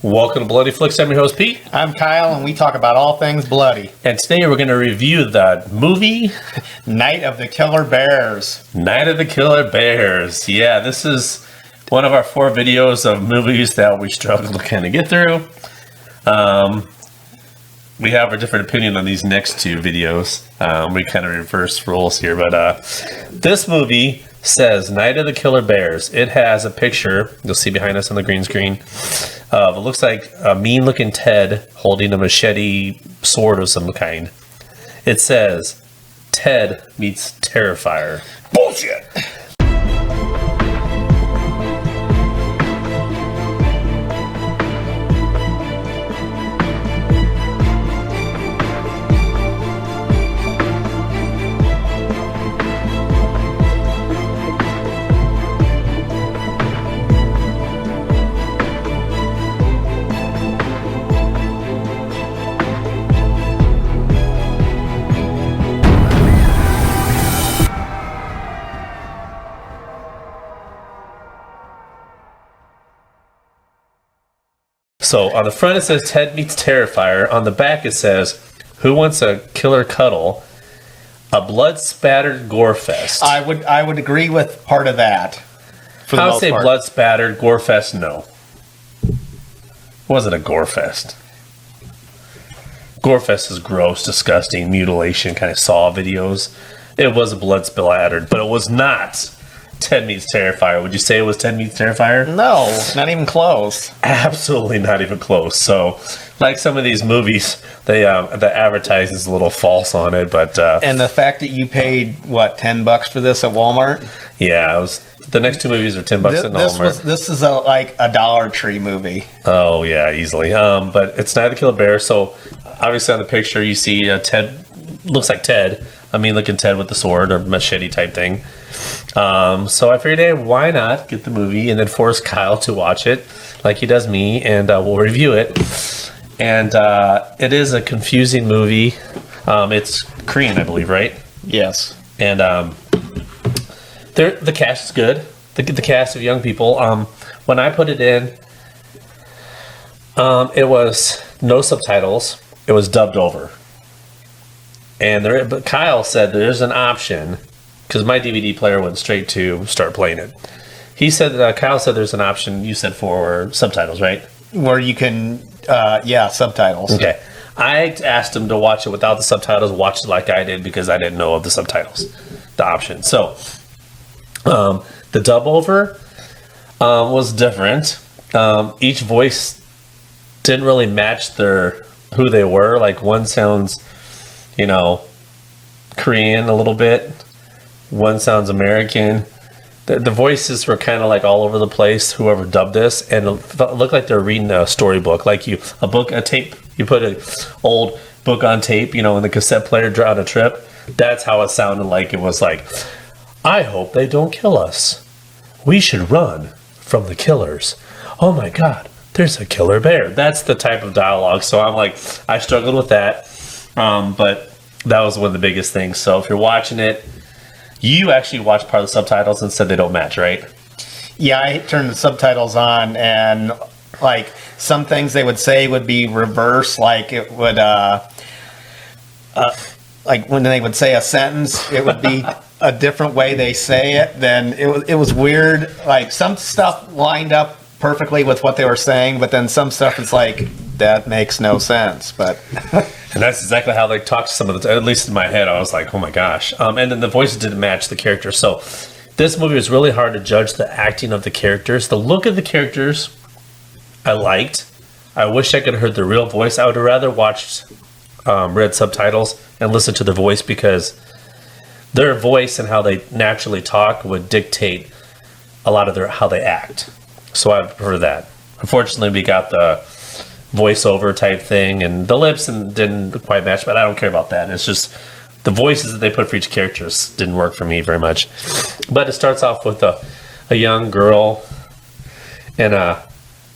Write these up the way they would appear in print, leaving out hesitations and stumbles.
Welcome to BloodyFlixx. I'm your host, Pete. I'm Kyle, and we talk about all things bloody. And today we're going to review the movie Night of the Killer Bears. Night of the Killer Bears. Yeah, this is one of our 4 videos of movies that we struggle to kind of get through. We have a different opinion on these next 2 videos. We kind of reverse roles here, but this movie says Night of the Killer Bears. It has a picture, you'll see behind us on the green screen, it looks like a mean-looking Ted holding a machete sword of some kind. It says, Ted meets Terrifier. Bullshit! So on the front it says Ted meets Terrifier. On the back it says, who wants a killer cuddle? A blood-spattered gore fest. I would agree with part of that. I would say blood-spattered gore fest. No, it wasn't a gore fest. Gore fest is gross, disgusting, mutilation, kind of Saw videos. It was a blood-spattered, but it was not Ted meets Terrifier. Would you say it was Ted meets Terrifier? No, not even close. Absolutely not even close. So, like some of these movies, the advertising is a little false on it, but and the fact that you paid what, $10 for this at Walmart? Yeah, it was. The next 2 movies are $10 at Walmart. This is like a Dollar Tree movie. Oh yeah, easily. But it's Night of the Killer Bear. So obviously on the picture you see Ted. Looks like Ted. I mean, looking Ted with the sword or machete type thing. So I figured, hey, why not get the movie and then force Kyle to watch it like he does me, and we'll review it. And it is a confusing movie. It's Korean, I believe, right? Yes. And the cast is good. The cast of young people. When I put it in, it was no subtitles. It was dubbed over. But Kyle said there's an option, because my DVD player went straight to start playing it. He said that Kyle said there's an option. You said for subtitles, right? Where you can, subtitles. Okay. I asked him to watch it without the subtitles. Watch it like I did because I didn't know of the subtitles, the option. So the dub over was different. Each voice didn't really match who they were. Like one sounds, Korean a little bit. One sounds American. The voices were kind of like all over the place, whoever dubbed this, and it looked like they're reading a storybook. Like a tape, you put an old book on tape, in the cassette player on a trip. That's how it sounded like. It was like, I hope they don't kill us. We should run from the killers. Oh my God, there's a killer bear. That's the type of dialogue. So I'm like, I struggled with that. But that was one of the biggest things. So if you're watching it, you actually watched part of the subtitles and said they don't match, right? Yeah, I turned the subtitles on, and like some things they would say would be reverse. Like it would, like when they would say a sentence, it would be a different way they say it. Then it was weird. Like some stuff lined up perfectly with what they were saying, but then some stuff is like, that makes no sense. But and that's exactly how they talk to some of the, at least in my head, I was like, oh my gosh. And then the voices didn't match the characters. So this movie was really hard to judge the acting of the characters. The look of the characters I liked. I wish I could have heard the real voice. I would have rather watched read subtitles and listened to their voice, because their voice and how they naturally talk would dictate a lot of how they act. So I prefer that. Unfortunately, we got the voiceover type thing, and the lips didn't quite match, but I don't care about that. It's just the voices that they put for each character didn't work for me very much. But it starts off with a young girl in a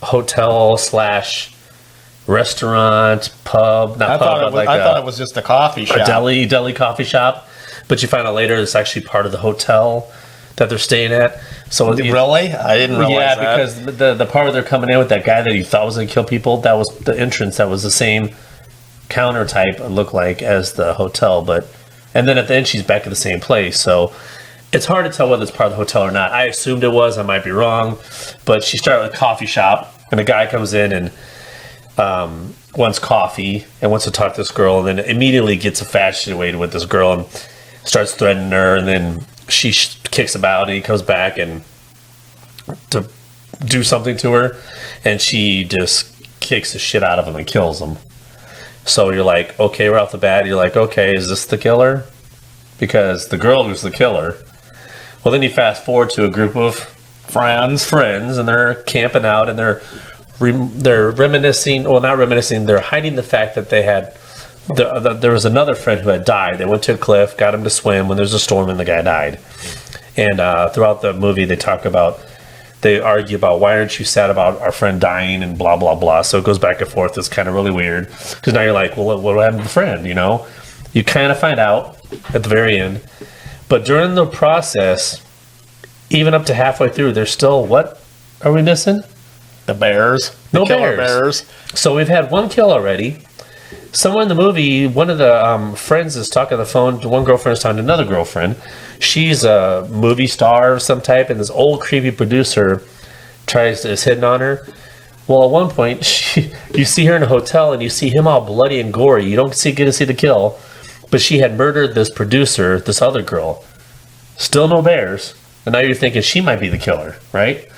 hotel / restaurant, pub. I thought it was just a coffee shop. A deli coffee shop. But you find out later it's actually part of the hotel that they're staying at. So Really? I didn't realize that. because the part where they're coming in with that guy that he thought was going to kill people, that was the entrance. That was the same counter type, it looked like, as the hotel. And then at the end, she's back at the same place. So it's hard to tell whether it's part of the hotel or not. I assumed it was. I might be wrong. But she started with a coffee shop, and a guy comes in and wants coffee and wants to talk to this girl, and then immediately gets infatuated with this girl and starts threatening her, and then she kicks about, and he comes back and to do something to her, and she just kicks the shit out of him and kills him. So you're like, okay, right off the bat, you're like, okay, is this the killer? Because the girl was the killer. Well, then you fast forward to a group of friends, and they're camping out, and they're reminiscing, well, not reminiscing, they're hiding the fact that they had, there was another friend who had died. They went to a cliff, got him to swim when there's a storm, and the guy died. And throughout the movie, they argue about, why aren't you sad about our friend dying, and blah, blah, blah. So it goes back and forth. It's kind of really weird. Because now you're like, well, what happened to the friend, you know? You kind of find out at the very end. But during the process, even up to halfway through, there's still, what are we missing? The bears. No bears. So we've had one kill already. Somewhere in the movie, one of the friends is talking on the phone. One girlfriend is talking to another girlfriend. She's a movie star of some type, and this old creepy producer is hitting on her. Well, at one point, you see her in a hotel, and you see him all bloody and gory. You don't get to see the kill, but she had murdered this producer, this other girl. Still no bears, and now you're thinking she might be the killer, right?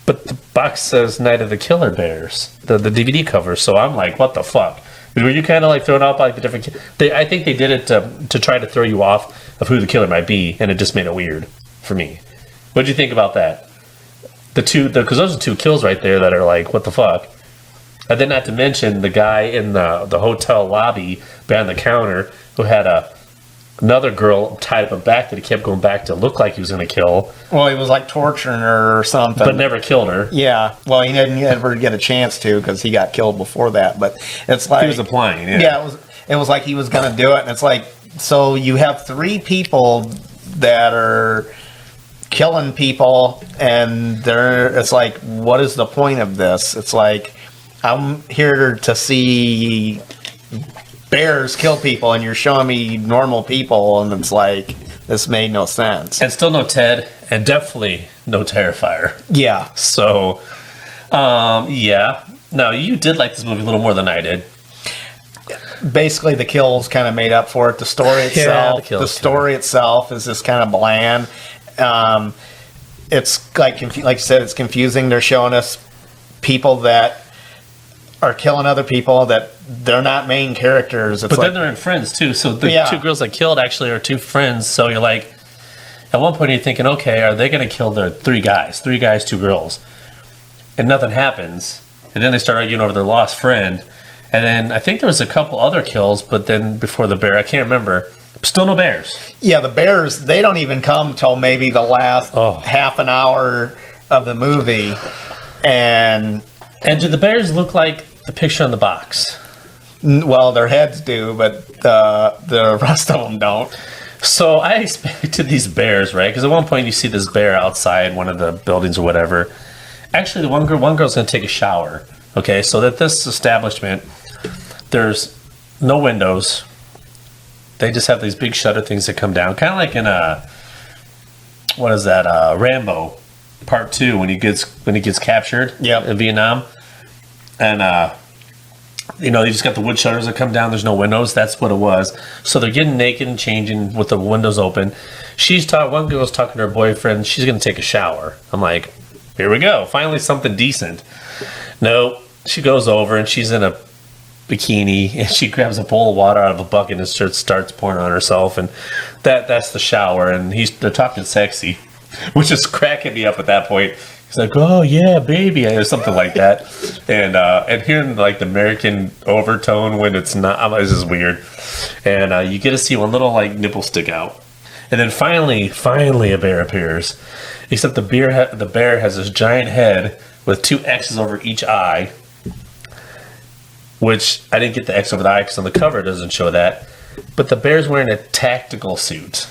But the box says Night of the Killer Bears, the DVD cover. So I'm like, what the fuck? Were you kind of like thrown off by like the different? I think they did it to try to throw you off of who the killer might be, and it just made it weird for me. What did you think about that? Because those are two kills right there that are like, what the fuck? And then not to mention the guy in the hotel lobby behind the counter who had another girl tied up back that he kept going back to look like he was going to kill. Well, he was like torturing her or something. But never killed her. Yeah. Well, he didn't ever get a chance to because he got killed before that. But it's like... He was applying, yeah. Yeah, it was like he was going to do it. And it's like, so you have three people that are killing people, and it's like, what is the point of this? It's like, I'm here to see bears kill people, and you're showing me normal people, and it's like, this made no sense. And still no Ted, and definitely no Terrifier. Yeah. So, yeah. No, you did like this movie a little more than I did. Basically, the kills kind of made up for it. The story itself, itself is just kind of bland. It's like you said, it's confusing. They're showing us people that are killing other people that they're not main characters. But then they're in Friends too. So the two girls that killed actually are two friends. So you're like, at one point you're thinking, okay, are they going to kill the three guys, two girls? And nothing happens. And then they start arguing over their lost friend. And then I think there was a couple other kills, but then before the bear, I can't remember. Still no bears. Yeah, the bears, they don't even come till maybe the last half an hour of the movie. And do the bears look like the picture on the box? Well, their heads do, but the rest of them don't. So I expected these bears, right? Because at one point you see this bear outside one of the buildings or whatever. Actually, the one girl's going to take a shower. Okay, so that this establishment, there's no windows. They just have these big shutter things that come down, kind of like in Rambo Part 2 when he gets captured in Vietnam, and you just got the wood shutters that come down. There's no windows. That's what it was. So they're getting naked and changing with the windows open. One girl's talking to her boyfriend. She's gonna take a shower. I'm like, here we go. Finally something decent. No, she goes over and she's in a bikini, and she grabs a bowl of water out of a bucket and starts pouring on herself, and that's the shower, and they're talking sexy, which is cracking me up at that point. He's like, oh yeah, baby, or something like that, and hearing like the American overtone when it's not, it's just weird, and you get to see one little like nipple stick out, and then finally a bear appears, except the bear has this giant head with two X's over each eye. Which I didn't get the X over the eye because on the cover it doesn't show that. But the bear's wearing a tactical suit.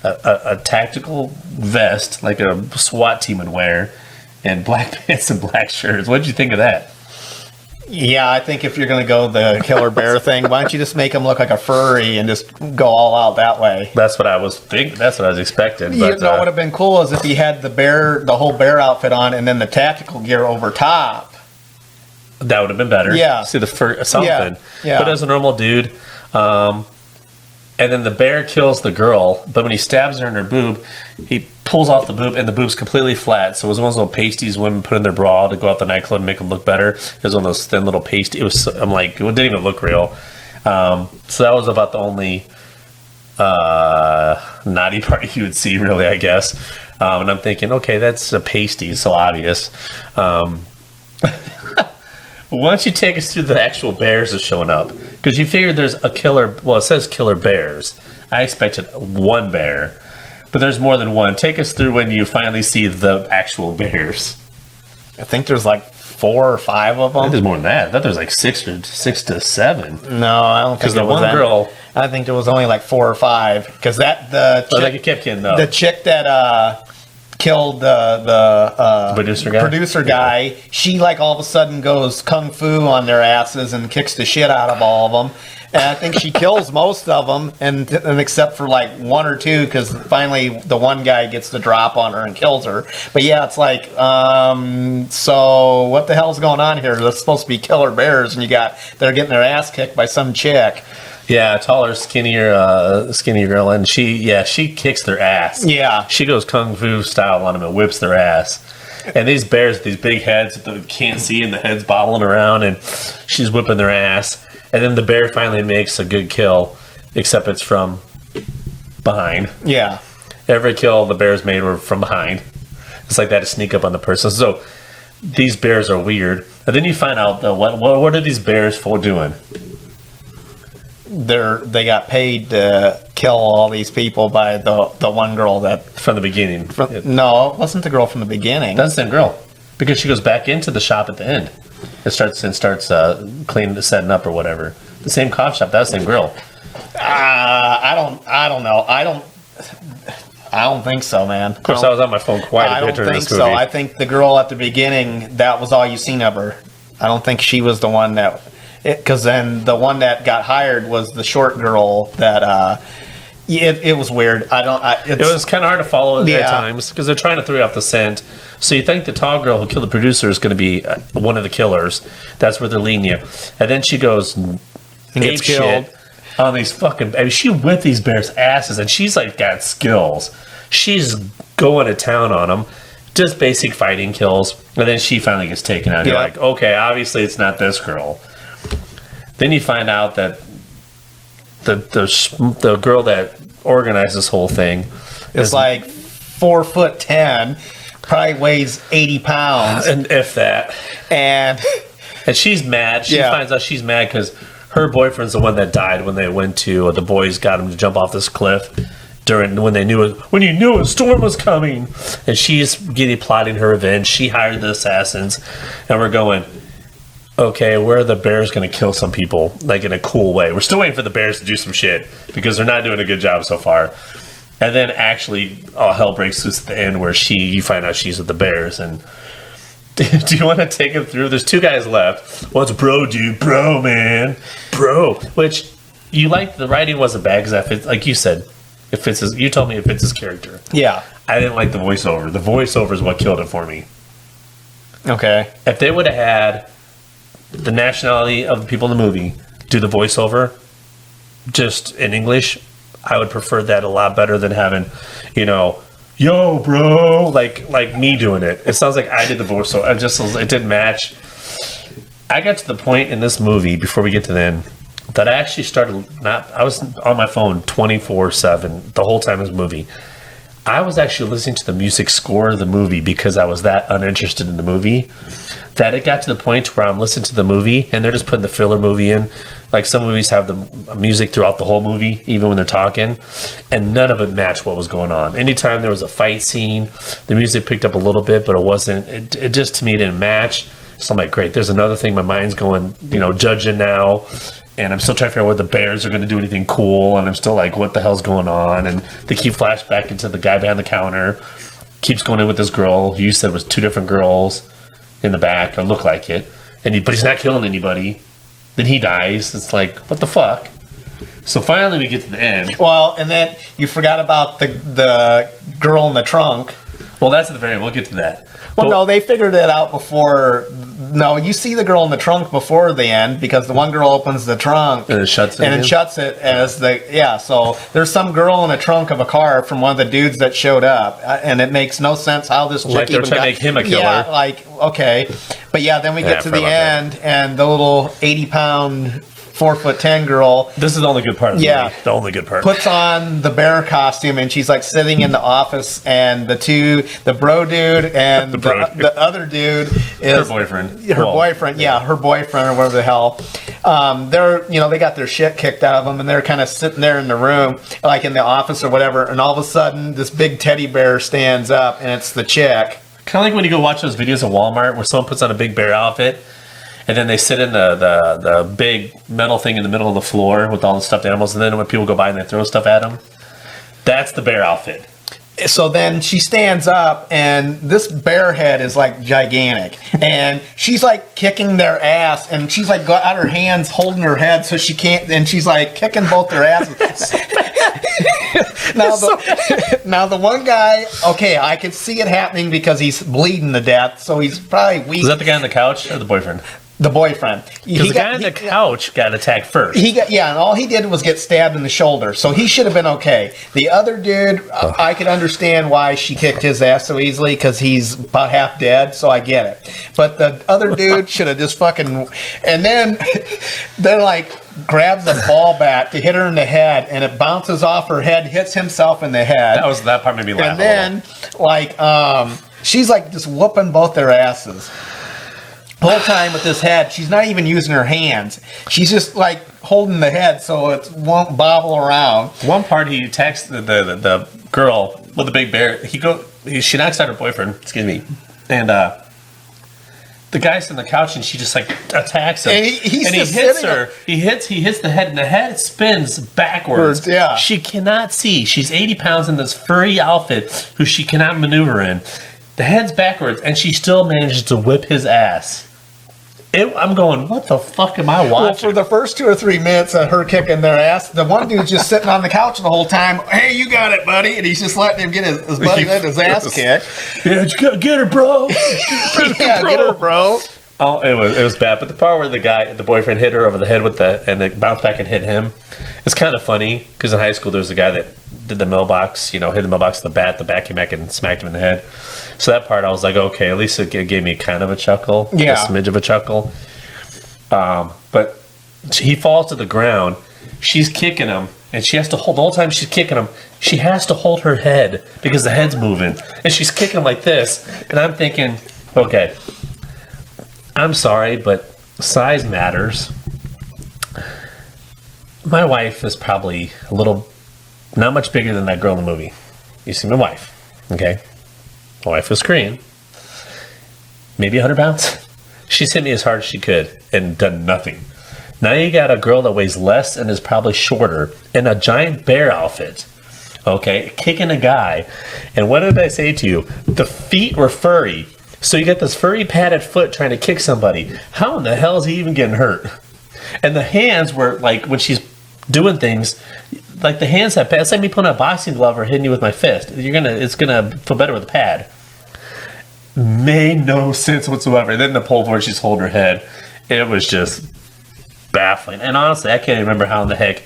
a tactical vest like a SWAT team would wear, and black pants and black shirts. What did you think of that? Yeah, I think if you're going to go the killer bear thing, why don't you just make him look like a furry and just go all out that way? That's what I was thinking. That's what I was expecting. You know what would have been cool is if he had the whole bear outfit on, and then the tactical gear over top. That would have been better. Yeah. See the fur, something. Yeah. But as a normal dude, and then the bear kills the girl, but when he stabs her in her boob, he pulls off the boob, and the boob's completely flat. So it was one of those little pasties women put in their bra to go out the nightclub and make them look better. It was one of those thin little pasties. It was, I'm like, it didn't even look real. So that was about the only naughty part you would see, really, I guess. And I'm thinking, okay, that's a pasty, so obvious. Why don't you take us through the actual bears that's showing up? Because you figure there's a killer... Well, it says killer bears. I expected one bear. But there's more than one. Take us through when you finally see the actual bears. I think there's like 4 or 5 of them. I think there's more than that. I thought there's like 6 to 7. No, I don't think Because the one girl... I think there was only like 4 or 5. Because it kept getting up. The chick that... killed the producer guy. She like all of a sudden goes kung fu on their asses and kicks the shit out of all of them. And I think she kills most of them, and except for like 1 or 2, because finally the one guy gets the drop on her and kills her. But yeah, it's like, so what the hell's going on here? That's supposed to be killer bears, and they're getting their ass kicked by some chick. Yeah, taller, skinnier girl, and she kicks their ass. Yeah. She goes kung fu style on them and whips their ass. And these bears with these big heads that you can't see, and the head's bobbling around, and she's whipping their ass. And then the bear finally makes a good kill, except it's from behind. Yeah. Every kill the bears made were from behind. It's like that to sneak up on the person. So these bears are weird. And then you find out, though, what are these bears for doing? They got paid to kill all these people by the one girl that from the beginning. No, it wasn't the girl from the beginning. That's the same girl, because she goes back into the shop at the end. It starts cleaning, setting up or whatever. The same coffee shop. That's the same girl. I don't know. I don't think so, man. Of course, I was on my phone quite a bit during this movie. I don't think so. I think the girl at the beginning, that was all you seen of her. I don't think she was the one that. Because then the one that got hired was the short girl that it was weird. It was kind of hard to follow at times because they're trying to throw you off the scent. So you think the tall girl who killed the producer is going to be one of the killers. That's where they're leading you. And then she goes and gets killed on these fucking... I mean, she whipped these bears' asses, and she's like got skills. She's going to town on them. Just basic fighting kills. And then she finally gets taken out. You're like, okay, obviously it's not this girl. Then you find out that the girl that organized this whole thing is like 4'10", probably weighs 80 pounds, and if that, and she's mad. She finds out she's mad because her boyfriend's the one that died when they went to the boys got him to jump off this cliff when you knew a storm was coming, and she's plotting her revenge. She hired the assassins, and we're going. Okay, where are the bears going to kill some people, like in a cool way? We're still waiting for the bears to do some shit because they're not doing a good job so far. And then actually, all hell breaks loose at the end where you find out she's with the bears. And do you want to take them through? There's 2 guys left. One's bro, dude, bro, man, bro. Which you like the writing wasn't bad because like you said, you told me it fits his character. Yeah, I didn't like the voiceover. The voiceover is what killed it for me. Okay, if they would have had the nationality of the people in the movie do the voiceover just in English, I would prefer that a lot better than having, yo, bro, like me doing it. It sounds like I did the voiceover. It didn't match. I got to the point in this movie before we get to the end that I actually I was on my phone 24/7 the whole time in this movie. I was actually listening to the music score of the movie because I was that uninterested in the movie that it got to the point where I'm listening to the movie and they're just putting the filler movie in. Like some movies have the music throughout the whole movie, even when they're talking, and none of it matched what was going on. Anytime there was a fight scene, the music picked up a little bit, but it wasn't. It just to me didn't match. So I'm like, great. There's another thing. My mind's going, judging now, and I'm still trying to figure out whether the bears are going to do anything cool, and I'm still like, what the hell's going on? And they keep flashback into the guy behind the counter, keeps going in with this girl. You said was 2 different girls in the back, or look like it, but he's not killing anybody. Then he dies. It's like, what the fuck? So finally we get to the end. Well, and then you forgot about the girl in the trunk. Well, that's at the very end. We'll get to that. Well, no, they figured it out before. No, you see the girl in the trunk before the end because the one girl opens the trunk And it shuts it. and it shuts it as so there's some girl in a trunk of a car from one of the dudes that showed up, and it makes no sense how this chick Like they're even trying to make him a killer. Yeah, like, okay. But yeah, then we get to the end and the little 80-pound 4'10" girl. This is the only good part of the movie. The only good part. Puts on the bear costume and she's like sitting in the office, and the bro dude and the other dude is her boyfriend. Her boyfriend or whatever the hell. They got their shit kicked out of them, and they're kind of sitting there in the room, like in the office or whatever. And all of a sudden, this big teddy bear stands up, and it's the chick. Kind of like when you go watch those videos at Walmart where someone puts on a big bear outfit, and then they sit in the big metal thing in the middle of the floor with all the stuffed animals, and then when people go by and they throw stuff at them, that's the bear outfit. So then she stands up, and this bear head is like gigantic, and she's like kicking their ass, and she's like got her hands holding her head so she can't, and she's like kicking both their asses. Now the one guy, okay, I could see it happening because he's bleeding to death, so he's probably weak. Is that the guy on the couch or the boyfriend? The boyfriend. Because the guy on the couch got attacked first. And all he did was get stabbed in the shoulder, so he should have been okay. The other dude, I could understand why she kicked his ass so easily, because he's about half dead, so I get it. But the other dude should have just fucking... And then they're like, grabs a ball bat to hit her in the head, and it bounces off her head, hits himself in the head. That part made me laugh. And then, she's like just whooping both their asses. The whole time with this head, she's not even using her hands. She's just like holding the head so it won't bobble around. One part, he attacks the girl with the big bear. She knocks out her boyfriend. Excuse me, and the guy's on the couch, and she just like attacks him. And he hits her. He hits the head, and the head spins backwards. Yeah, she cannot see. She's 80 pounds in this furry outfit, who she cannot maneuver in. The head's backwards, and she still manages to whip his ass. I'm going, what the fuck am I watching? Well, for the first 2 or 3 minutes of her kicking their ass, the one dude's just sitting on the couch the whole time. Hey, you got it, buddy. And he's just letting him get his buddy his ass kicked. Yeah, you gotta get her, bro. Get her, bro. Oh, it was bad. But the part where the boyfriend hit her over the head and it bounced back and hit him, it's kind of funny, because in high school there was a guy that did the mailbox, hit the mailbox with the bat came back and smacked him in the head. So that part I was like, okay, at least it gave me kind of a chuckle, a smidge of a chuckle. But he falls to the ground. She's kicking him, and she has to hold the whole time she's kicking him. She has to hold her head because the head's moving, and she's kicking like this. And I'm thinking, okay, I'm sorry, but size matters. My wife is probably not much bigger than that girl in the movie. You see my wife, okay? My wife was Korean. Maybe 100 pounds. She's hit me as hard as she could and done nothing. Now you got a girl that weighs less and is probably shorter in a giant bear outfit, okay, kicking a guy. And what did I say to you? The feet were furry. So you got this furry padded foot trying to kick somebody. How in the hell is he even getting hurt? And the hands were like, when she's doing things, like the hands have pads. It's like me putting a boxing glove or hitting you with my fist. It's gonna feel better with a pad. Made no sense whatsoever. And then the pole where she's holding her head, it was just baffling. And honestly, I can't remember how in the heck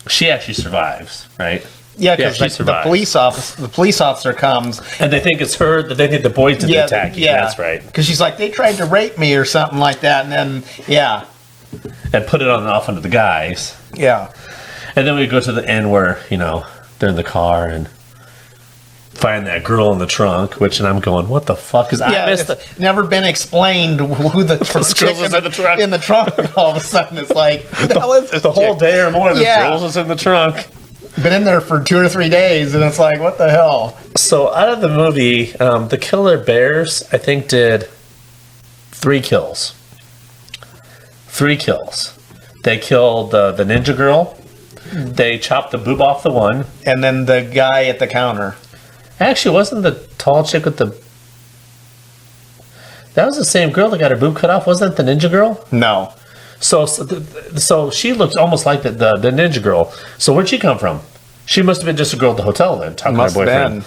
she actually survives, right? Yeah, because the police officer comes, and they think it's her. They think the boys did the attacking. Yeah, that's right. Because she's like, they tried to rape me or something like that, and then and put it off onto the guys. Yeah, and then we go to the end where they're in the car and find that girl in the trunk, and I'm going, what the fuck is? It's never been explained who the girl was in the trunk. All of a sudden, it's like the whole day or more. The girl was in the trunk. Been in there for 2 or 3 days, and it's like, what the hell? So out of the movie, the killer bears, I think, did 3 kills. 3 kills. They killed the ninja girl. They chopped the boob off the one. And then the guy at the counter. Actually, wasn't the tall chick with the... That was the same girl that got her boob cut off. Wasn't that the ninja girl? No. So she looks almost like the ninja girl. So where'd she come from? She must have been just a girl at the hotel then, talking to her boyfriend.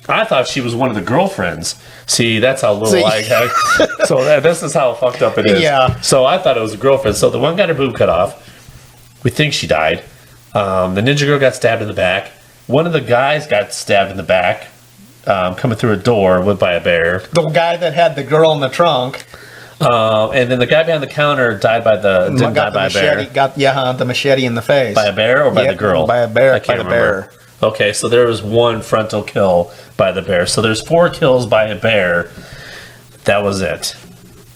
I thought she was one of the girlfriends. See, that's how little this is how fucked up it is. Yeah. So I thought it was a girlfriend. So the one got her boob cut off. We think she died. The ninja girl got stabbed in the back. One of the guys got stabbed in the back, coming through a door by a bear. The guy that had the girl in the trunk. And then the guy behind the counter died by a bear. Got the machete in the face. By a bear or by the girl? By a bear. I can't remember. Okay, so there was one frontal kill by the bear. So there's 4 kills by a bear. That was it.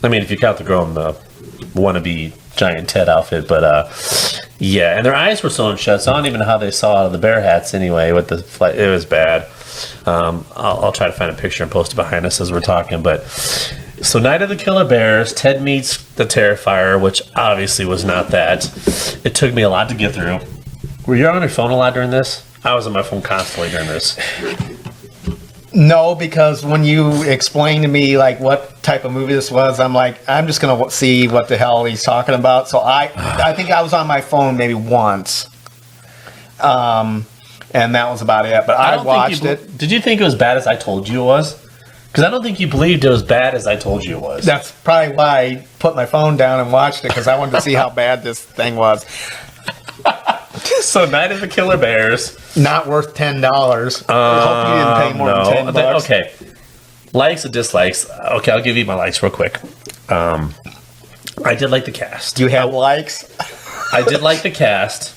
I mean, if you count the girl in the wannabe giant Ted outfit, but yeah, and their eyes were sewn shut, so I don't even know how they saw out of the bear hats anyway. With the flight, it was bad. I'll try to find a picture and post it behind us as we're talking. But so, Night of the Killer Bears, Ted meets the Terrifier, which obviously was not that. It took me a lot to get through. Were you on your phone a lot during this? I was on my phone constantly during this. No, because when you explained to me like what type of movie this was, I'm like, I'm just gonna see what the hell he's talking about. So I think I was on my phone maybe once, and that was about it. But I watched it. Did you think it was bad as I told you it was? Because I don't think you believed it was bad as I told you it was. That's probably why I put my phone down and watched it, because I wanted to see how bad this thing was. So, Night of the Killer Bears. Not worth $10. I hope you didn't pay more than $10. Okay. Likes and dislikes. Okay, I'll give you my likes real quick. I did like the cast. Do you have likes? I did like the cast.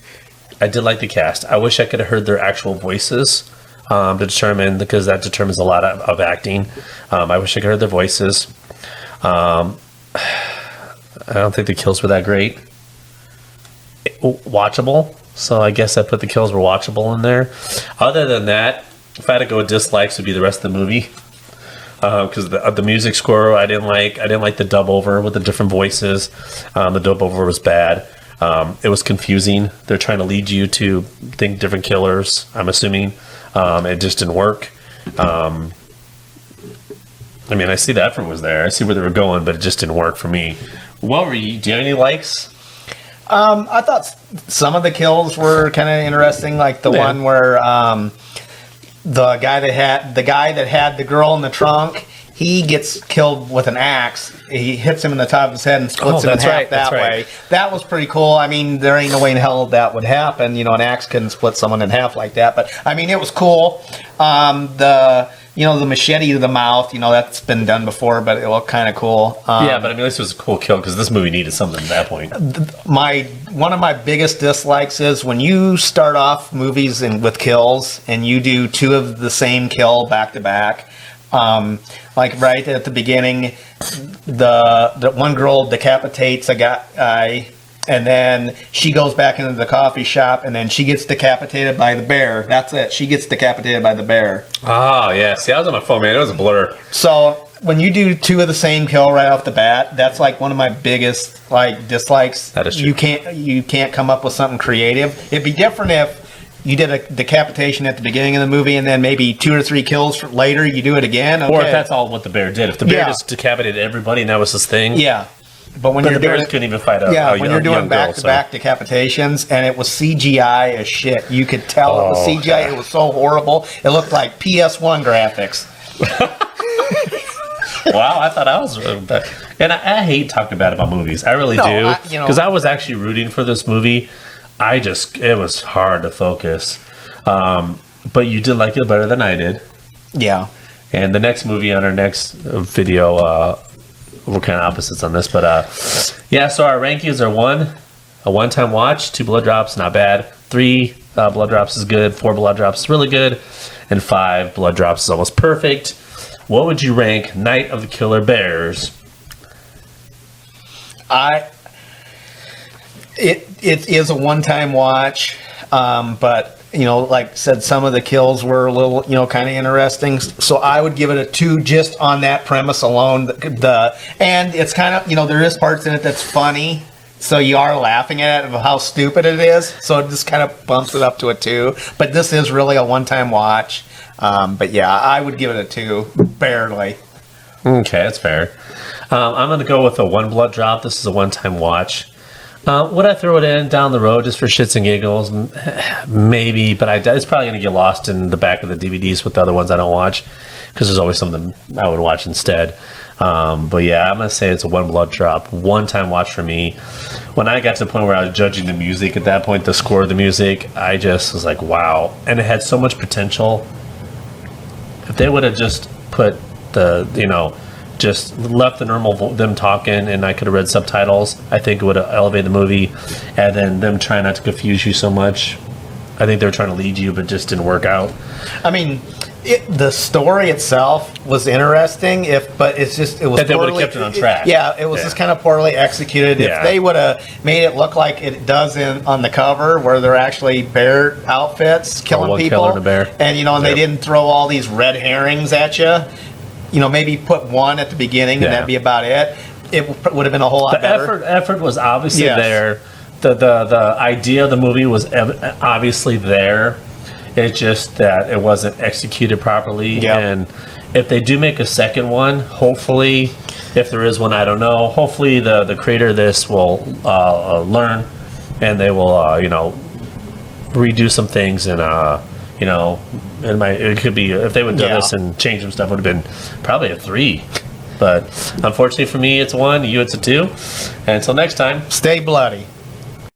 I wish I could have heard their actual voices to determine, because that determines a lot of acting. I wish I could have heard their voices. I don't think the kills were that great. Watchable. So I guess I put the kills were watchable in there. Other than that, if I had to go with dislikes, would be the rest of the movie. Because the music score I didn't like. I didn't like the dub over with the different voices. The dub over was bad. It was confusing. They're trying to lead you to think different killers, I'm assuming. It just didn't work. I mean, I see the effort was there. I see where they were going, but it just didn't work for me. What were you? Do you have any likes? I thought some of the kills were kind of interesting, like the one where the guy that had the girl in the trunk, he gets killed with an axe. He hits him in the top of his head and splits him in half that way. That was pretty cool. I mean, there ain't no way in hell that would happen. You know, an axe couldn't split someone in half like that. But I mean, it was cool. The machete to the mouth, that's been done before, but it looked kind of cool. Yeah, but I mean, this was a cool kill because this movie needed something at that point. One of my biggest dislikes is when you start off movies with kills and you do 2 of the same kill back to back. Like right at the beginning, the one girl decapitates a guy, and then she goes back into the coffee shop, and then she gets decapitated by the bear. That's it. She gets decapitated by the bear. Oh, yeah. See, I was on my phone, man. It was a blur. So when you do 2 of the same kill right off the bat, that's like one of my biggest dislikes. That is true. You can't come up with something creative. It'd be different if you did a decapitation at the beginning of the movie, and then maybe 2 or 3 kills later, you do it again. Okay. Or if that's all what the bear did. If the bear just decapitated everybody and that was his thing. Yeah. But when you're the bears couldn't even fight when you're doing back-to-back decapitations, and it was CGI as shit. You could tell it was CGI. God. It was so horrible. It looked like PS1 graphics. Wow, I thought I was... And I hate talking bad about movies. I really do. Because I was actually rooting for this movie. It was hard to focus. But you did like it better than I did. Yeah. And the next movie on our next video... we're kind of opposites on this, but so our rankings are 1, a one-time watch, 2 blood drops, not bad, 3 blood drops is good, 4 blood drops is really good, and 5 blood drops is almost perfect. What would you rank Night of the Killer Bears? It is a one-time watch, but like I said, some of the kills were a little, kind of interesting. So I would give it a 2 just on that premise alone. And it's kind of, there is parts in it that's funny. so you are laughing at it of how stupid it is. So it just kind of bumps it up to a 2. But this is really a one-time watch. But yeah, I would give it a 2, barely. Okay, that's fair. I'm going to go with a 1 blood drop. This is a one-time watch. Would I throw it in down the road just for shits and giggles? Maybe, but it's probably going to get lost in the back of the DVDs with the other ones I don't watch, because there's always something I would watch instead. But yeah, I'm going to say it's a 1 blood drop, one-time watch for me. When I got to the point where I was judging the music at that point, the score of the music, I just was like, wow. And it had so much potential. If they would have just put just left the normal them talking, and I could have read subtitles, I think it would have elevated the movie. And then them trying not to confuse you so much. I think they were trying to lead you, but just didn't work out. I mean, the story itself was interesting, but it was that they would have kept it on track. It was just kind of poorly executed. Yeah. If they would have made it look like it does on the cover, where they're actually bear outfits killing people, killer and a bear. And they didn't throw all these red herrings at you. Maybe put one at the beginning, and that'd be about it. It would have been a whole lot better. Effort was obviously there. The idea of the movie was obviously there. It's just that it wasn't executed properly. Yep. And if they do make a second one, hopefully, if there is one, I don't know. Hopefully, the creator of this will learn, and they will, redo some things. And it could be, if they would do this and change some stuff, it would have been probably a 3. But unfortunately for me, it's 1. You, it's a 2. And until next time, stay bloody.